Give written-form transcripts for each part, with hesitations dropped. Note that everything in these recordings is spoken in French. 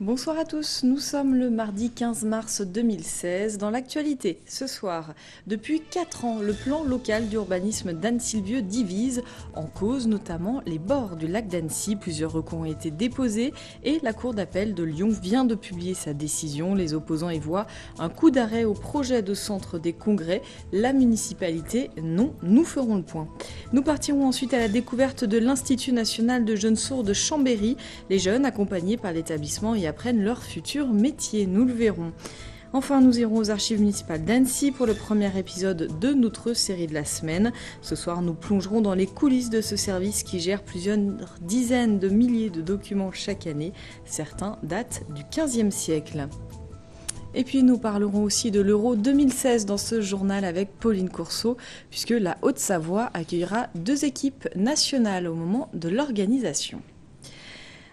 Bonsoir à tous, nous sommes le mardi 15 mars 2016. Dans l'actualité, ce soir, depuis 4 ans, le plan local d'urbanisme d'Anne-Sylvieux divise, en cause notamment les bords du lac d'Annecy. Plusieurs recours ont été déposés et la Cour d'appel de Lyon vient de publier sa décision. Les opposants y voient un coup d'arrêt au projet de centre des congrès. La municipalité, non, nous ferons le point. Nous partirons ensuite à la découverte de l'Institut national de jeunes sourds de Chambéry. Les jeunes, accompagnés par l'établissement, y apprennent leur futur métier, nous le verrons. Enfin, nous irons aux archives municipales d'Annecy pour le premier épisode de notre série de la semaine. Ce soir, nous plongerons dans les coulisses de ce service qui gère plusieurs dizaines de milliers de documents chaque année. Certains datent du XVe siècle. Et puis nous parlerons aussi de l'Euro 2016 dans ce journal avec Pauline Courceau, puisque la Haute-Savoie accueillera 2 équipes nationales au moment de l'organisation.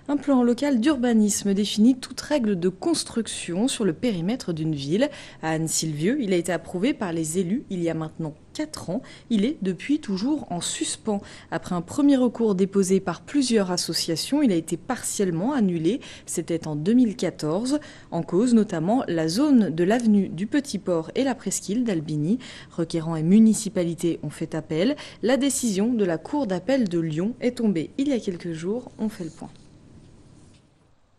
Un plan local d'urbanisme définit toute règle de construction sur le périmètre d'une ville. À Anne-Sylvieux, il a été approuvé par les élus il y a maintenant 4 ans. Il est depuis toujours en suspens. Après un premier recours déposé par plusieurs associations, il a été partiellement annulé. C'était en 2014. En cause notamment la zone de l'avenue du Petit Port et la presqu'île d'Albigny. Requérants et municipalités ont fait appel. La décision de la Cour d'appel de Lyon est tombée il y a quelques jours. On fait le point.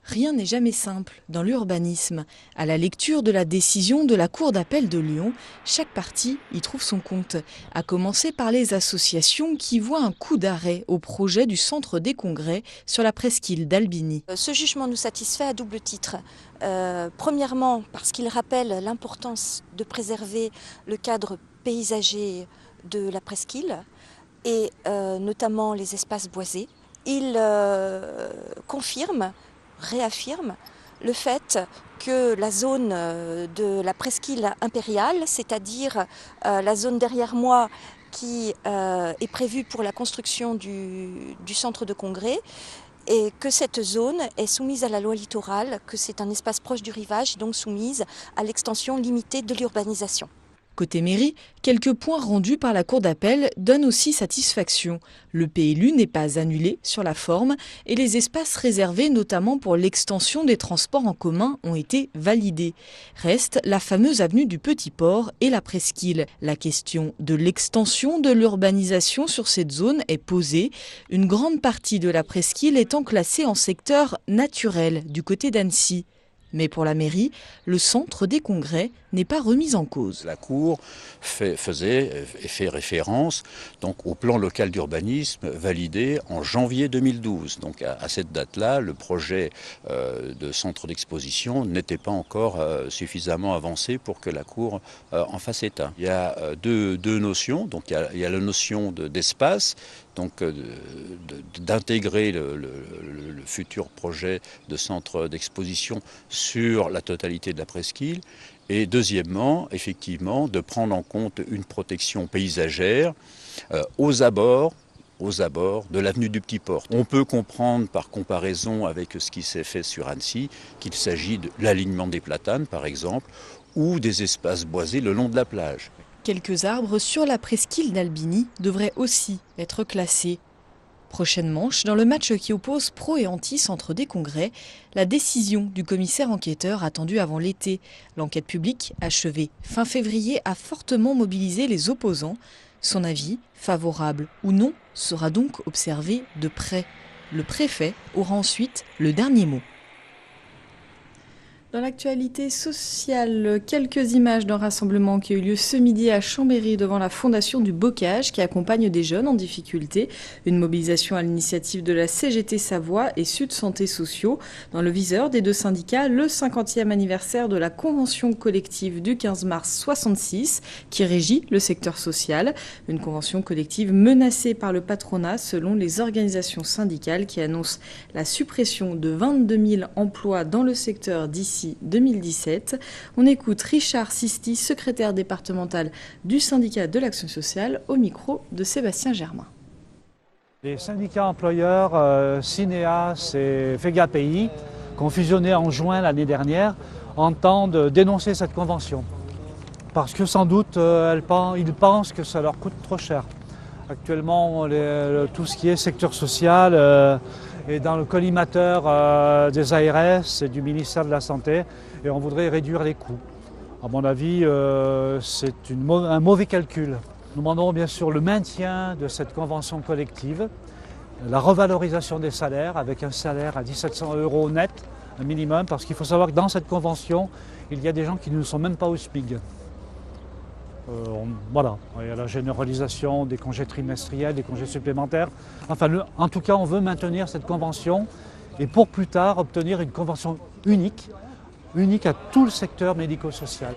Rien n'est jamais simple dans l'urbanisme. À la lecture de la décision de la Cour d'appel de Lyon, chaque partie y trouve son compte, à commencer par les associations qui voient un coup d'arrêt au projet du centre des congrès sur la presqu'île d'Albigny. Ce jugement nous satisfait à double titre. Premièrement, parce qu'il rappelle l'importance de préserver le cadre paysager de la presqu'île et notamment les espaces boisés. Il réaffirme le fait que la zone de la presqu'île impériale, c'est-à-dire la zone derrière moi qui est prévue pour la construction du centre de congrès, et que cette zone est soumise à la loi littorale, que c'est un espace proche du rivage, donc soumise à l'extension limitée de l'urbanisation. Côté mairie, quelques points rendus par la Cour d'appel donnent aussi satisfaction. Le PLU n'est pas annulé sur la forme et les espaces réservés notamment pour l'extension des transports en commun ont été validés. Reste la fameuse avenue du Petit Port et la presqu'île. La question de l'extension de l'urbanisation sur cette zone est posée, une grande partie de la presqu'île étant classée en secteur naturel du côté d'Annecy. Mais pour la mairie, le centre des congrès n'est pas remis en cause. La Cour fait référence donc, au plan local d'urbanisme validé en janvier 2012. Donc à cette date-là, le projet de centre d'exposition n'était pas encore suffisamment avancé pour que la Cour en fasse état. Il y a deux notions. Donc il y a la notion d'espace, donc d'intégrer le futur projet de centre d'exposition sur la totalité de la presqu'île. Et deuxièmement, effectivement, de prendre en compte une protection paysagère aux abords de l'avenue du Petit Port. On peut comprendre par comparaison avec ce qui s'est fait sur Annecy qu'il s'agit de l'alignement des platanes, par exemple, ou des espaces boisés le long de la plage. Quelques arbres sur la presqu'île d'Albigny devraient aussi être classés. Prochaine manche, dans le match qui oppose pro et anti-centre des congrès, la décision du commissaire enquêteur attendue avant l'été. L'enquête publique, achevée fin février, a fortement mobilisé les opposants. Son avis, favorable ou non, sera donc observé de près. Le préfet aura ensuite le dernier mot. Dans l'actualité sociale, quelques images d'un rassemblement qui a eu lieu ce midi à Chambéry devant la Fondation du Bocage qui accompagne des jeunes en difficulté. Une mobilisation à l'initiative de la CGT Savoie et Sud Santé Sociaux. Dans le viseur des 2 syndicats, le 50e anniversaire de la convention collective du 15 mars 66 qui régit le secteur social. Une convention collective menacée par le patronat selon les organisations syndicales qui annoncent la suppression de 22 000 emplois dans le secteur d'ici 2017. On écoute Richard Sisti, secrétaire départemental du syndicat de l'action sociale, au micro de Sébastien Germain. Les syndicats employeurs Cinéas et FEGAPI, qui ont fusionné en juin l'année dernière, entendent dénoncer cette convention. Parce que sans doute, ils pensent que ça leur coûte trop cher. Actuellement, tout ce qui est secteur social est dans le collimateur des ARS et du ministère de la Santé et on voudrait réduire les coûts. À mon avis, c'est un mauvais calcul. Nous demandons bien sûr le maintien de cette convention collective, la revalorisation des salaires avec un salaire à 1700 € net, un minimum, parce qu'il faut savoir que dans cette convention, il y a des gens qui ne sont même pas au SMIC. Voilà, il y a la généralisation des congés trimestriels, des congés supplémentaires. Enfin, en tout cas, on veut maintenir cette convention et pour plus tard obtenir une convention unique à tout le secteur médico-social.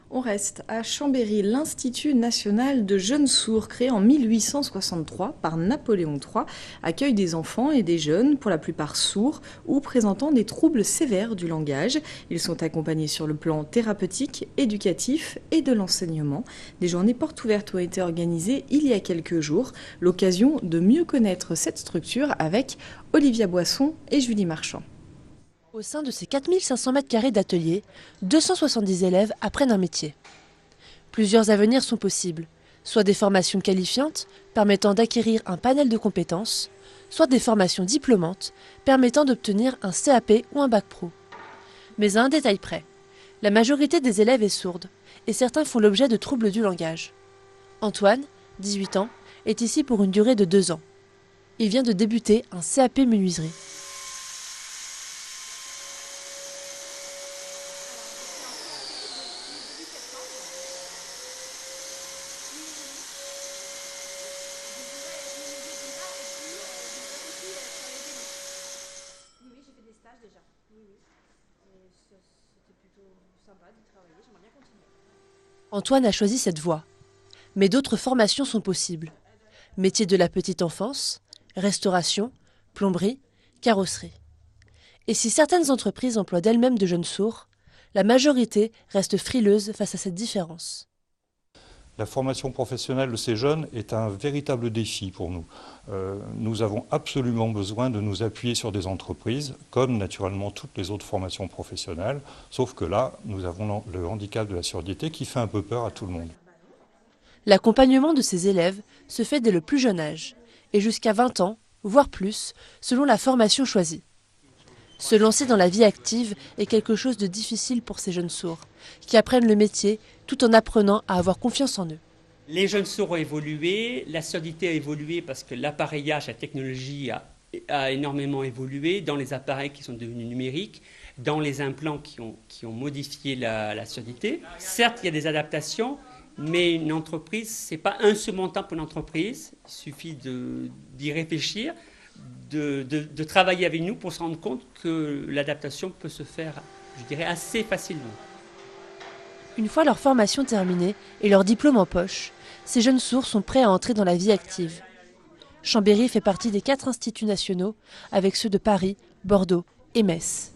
On reste à Chambéry. L'Institut national de jeunes sourds, créé en 1863 par Napoléon III, accueille des enfants et des jeunes, pour la plupart sourds ou présentant des troubles sévères du langage. Ils sont accompagnés sur le plan thérapeutique, éducatif et de l'enseignement. Des journées portes ouvertes ont été organisées il y a quelques jours. L'occasion de mieux connaître cette structure avec Olivia Boisson et Julie Marchand. Au sein de ces 4500 m² d'ateliers, 270 élèves apprennent un métier. Plusieurs avenirs sont possibles, soit des formations qualifiantes permettant d'acquérir un panel de compétences, soit des formations diplômantes permettant d'obtenir un CAP ou un bac pro. Mais à un détail près, la majorité des élèves est sourde et certains font l'objet de troubles du langage. Antoine, 18 ans, est ici pour une durée de 2 ans. Il vient de débuter un CAP menuiserie. Antoine a choisi cette voie. Mais d'autres formations sont possibles. Métiers de la petite enfance, restauration, plomberie, carrosserie. Et si certaines entreprises emploient d'elles-mêmes de jeunes sourds, la majorité reste frileuse face à cette différence. La formation professionnelle de ces jeunes est un véritable défi pour nous. Nous avons absolument besoin de nous appuyer sur des entreprises, comme naturellement toutes les autres formations professionnelles, sauf que là, nous avons le handicap de la surdité qui fait un peu peur à tout le monde. L'accompagnement de ces élèves se fait dès le plus jeune âge, et jusqu'à 20 ans, voire plus, selon la formation choisie. Se lancer dans la vie active est quelque chose de difficile pour ces jeunes sourds, qui apprennent le métier tout en apprenant à avoir confiance en eux. Les jeunes sourds ont évolué, la surdité a évolué parce que l'appareillage, la technologie a énormément évolué dans les appareils qui sont devenus numériques, dans les implants qui ont modifié la surdité. Certes, il y a des adaptations, mais une entreprise, ce n'est pas insurmontable pour une entreprise, il suffit d'y réfléchir, de travailler avec nous pour se rendre compte que l'adaptation peut se faire, je dirais, assez facilement. Une fois leur formation terminée et leur diplôme en poche, ces jeunes sourds sont prêts à entrer dans la vie active. Chambéry fait partie des 4 instituts nationaux, avec ceux de Paris, Bordeaux et Metz.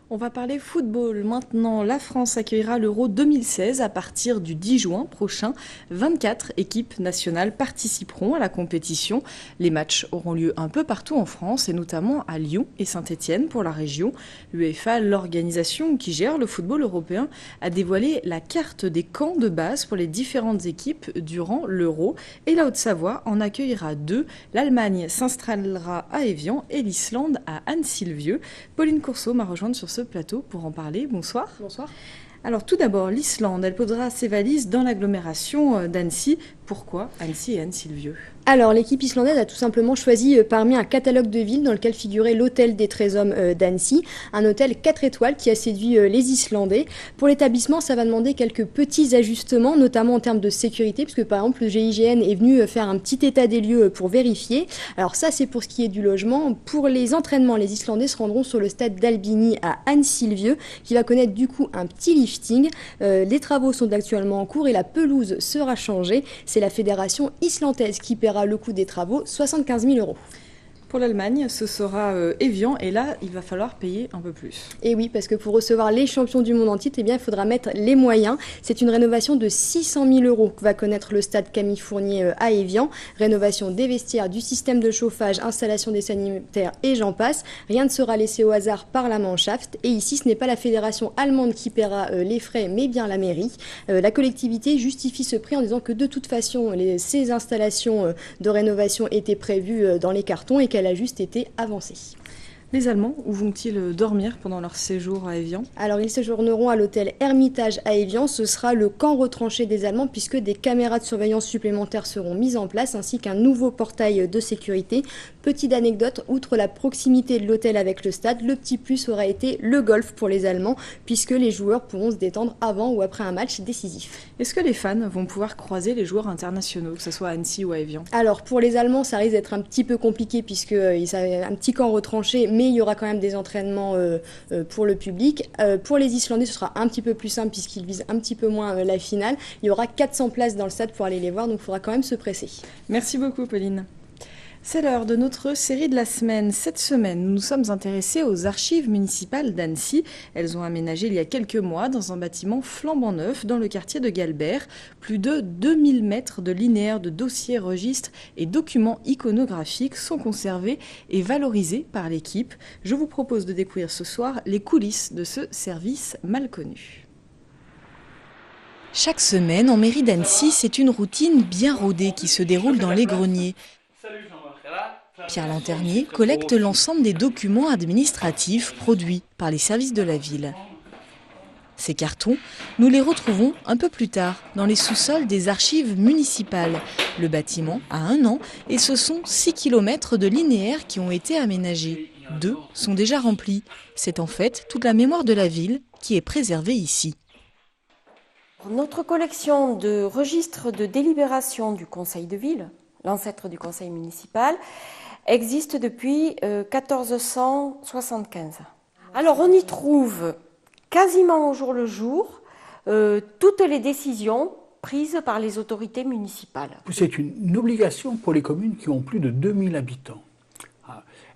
On va parler football maintenant. La France accueillera l'Euro 2016 à partir du 10 juin prochain. 24 équipes nationales participeront à la compétition. Les matchs auront lieu un peu partout en France et notamment à Lyon et Saint-Étienne pour la région. L'UEFA, l'organisation qui gère le football européen, a dévoilé la carte des camps de base pour les différentes équipes durant l'Euro. Et la Haute-Savoie en accueillera 2. L'Allemagne s'installera à Évian et l'Islande à Anne-Sylvieux. Pauline Courceau m'a rejointe sur ce plateau pour en parler. Bonsoir. Bonsoir. Alors tout d'abord, l'Islande, elle posera ses valises dans l'agglomération d'Annecy. Pourquoi Annecy et Anne-Sylvieux ? Alors, l'équipe islandaise a tout simplement choisi parmi un catalogue de villes dans lequel figurait l'hôtel des 13 hommes d'Annecy, un hôtel 4 étoiles qui a séduit les Islandais. Pour l'établissement, ça va demander quelques petits ajustements, notamment en termes de sécurité, puisque par exemple, le GIGN est venu faire un petit état des lieux pour vérifier. Alors ça, c'est pour ce qui est du logement. Pour les entraînements, les Islandais se rendront sur le stade d'Albini à Anne-Sylvieux, qui va connaître du coup un petit lifting. Les travaux sont actuellement en cours et la pelouse sera changée. C'est la fédération islandaise qui paiera le coût des travaux, 75 000 €. Pour l'Allemagne, ce sera Évian et là, il va falloir payer un peu plus. Et oui, parce que pour recevoir les champions du monde en titre, eh bien, il faudra mettre les moyens. C'est une rénovation de 600 000 € que va connaître le stade Camille Fournier à Évian. Rénovation des vestiaires, du système de chauffage, installation des sanitaires et j'en passe. Rien ne sera laissé au hasard par la Mannschaft. Et ici, ce n'est pas la fédération allemande qui paiera les frais, mais bien la mairie. La collectivité justifie ce prix en disant que de toute façon, ces installations de rénovation étaient prévues dans les cartons et qu'elle a juste été avancée. Les Allemands, où vont-ils dormir pendant leur séjour à Évian? Alors ils séjourneront à l'hôtel Hermitage à Évian. Ce sera le camp retranché des Allemands puisque des caméras de surveillance supplémentaires seront mises en place ainsi qu'un nouveau portail de sécurité. Petite anecdote, outre la proximité de l'hôtel avec le stade, le petit plus aura été le golf pour les Allemands puisque les joueurs pourront se détendre avant ou après un match décisif. Est-ce que les fans vont pouvoir croiser les joueurs internationaux, que ce soit à Annecy ou à Évian? Alors pour les Allemands, ça risque d'être un petit peu compliqué puisque c'est un petit camp retranché, mais il y aura quand même des entraînements pour le public. Pour les Islandais, ce sera un petit peu plus simple puisqu'ils visent un petit peu moins la finale. Il y aura 400 places dans le stade pour aller les voir, donc il faudra quand même se presser. Merci beaucoup Pauline. C'est l'heure de notre série de la semaine. Cette semaine, nous nous sommes intéressés aux archives municipales d'Annecy. Elles ont aménagé il y a quelques mois dans un bâtiment flambant neuf dans le quartier de Galbert. Plus de 2000 mètres de linéaires de dossiers, registres et documents iconographiques sont conservés et valorisés par l'équipe. Je vous propose de découvrir ce soir les coulisses de ce service mal connu. Chaque semaine, en mairie d'Annecy, c'est une routine bien rodée qui se déroule dans les greniers. Pierre Lanternier collecte l'ensemble des documents administratifs produits par les services de la ville. Ces cartons, nous les retrouvons un peu plus tard dans les sous-sols des archives municipales. Le bâtiment a 1 an et ce sont 6 km de linéaires qui ont été aménagés. 2 sont déjà remplis. C'est en fait toute la mémoire de la ville qui est préservée ici. Notre collection de registres de délibération du Conseil de ville, l'ancêtre du Conseil municipal, existe depuis 1475. Alors on y trouve quasiment au jour le jour toutes les décisions prises par les autorités municipales. C'est une obligation pour les communes qui ont plus de 2000 habitants.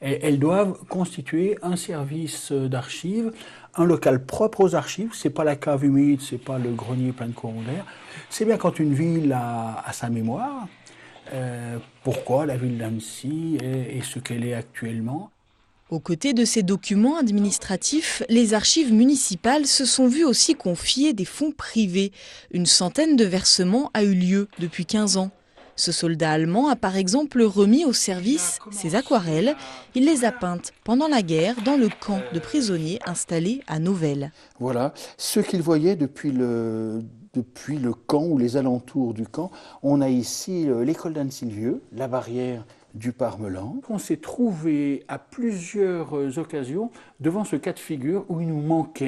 Elles doivent constituer un service d'archives, un local propre aux archives. C'est pas la cave humide, c'est pas le grenier plein de courants d'air. C'est bien quand une ville a sa mémoire. Pourquoi la ville d'Annecy est ce qu'elle est actuellement. Aux côtés de ces documents administratifs, les archives municipales se sont vues aussi confier des fonds privés. Une centaine de versements a eu lieu depuis 15 ans. Ce soldat allemand a par exemple remis au service ses aquarelles. Il les a peintes pendant la guerre dans le camp de prisonniers installé à Novelle. Voilà ce qu'il voyait depuis le camp ou les alentours du camp. On a ici l'école d'Annecy-le-Vieux, la barrière du Parmelan. On s'est trouvé à plusieurs occasions devant ce cas de figure où il manque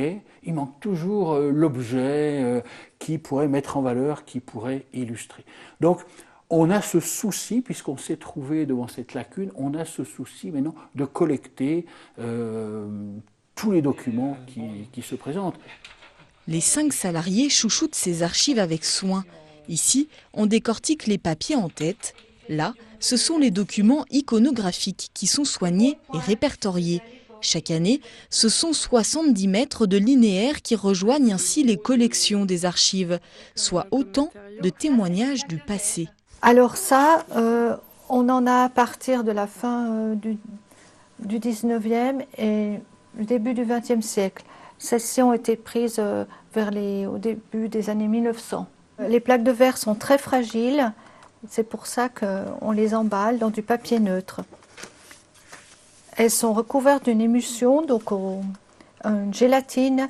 toujours l'objet qui pourrait mettre en valeur, qui pourrait illustrer. Donc on a ce souci, puisqu'on s'est trouvé devant cette lacune, on a ce souci maintenant de collecter tous les documents qui se présentent. Les 5 salariés chouchoutent ces archives avec soin. Ici, on décortique les papiers en tête. Là, ce sont les documents iconographiques qui sont soignés et répertoriés. Chaque année, ce sont 70 mètres de linéaires qui rejoignent ainsi les collections des archives, soit autant de témoignages du passé. Alors ça, on en a à partir de la fin du 19e et le début du 20e siècle. Celles-ci ont été prises au début des années 1900. Les plaques de verre sont très fragiles, c'est pour ça qu'on les emballe dans du papier neutre. Elles sont recouvertes d'une émulsion, donc une gélatine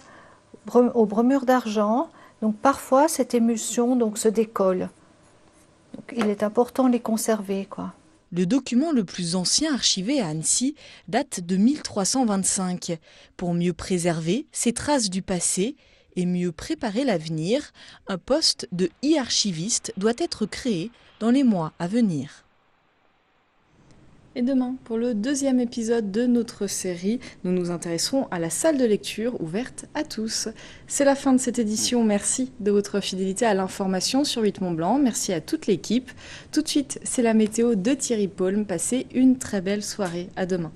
au bromure d'argent. Donc parfois cette émulsion se décolle. Donc, il est important de les conserver, quoi. Le document le plus ancien archivé à Annecy date de 1325. Pour mieux préserver ces traces du passé et mieux préparer l'avenir, un poste de e-archiviste doit être créé dans les mois à venir. Et demain, pour le 2e épisode de notre série, nous nous intéresserons à la salle de lecture ouverte à tous. C'est la fin de cette édition. Merci de votre fidélité à l'information sur 8 Mont Blanc. Merci à toute l'équipe. Tout de suite, c'est la météo de Thierry Paulme. Passez une très belle soirée. À demain.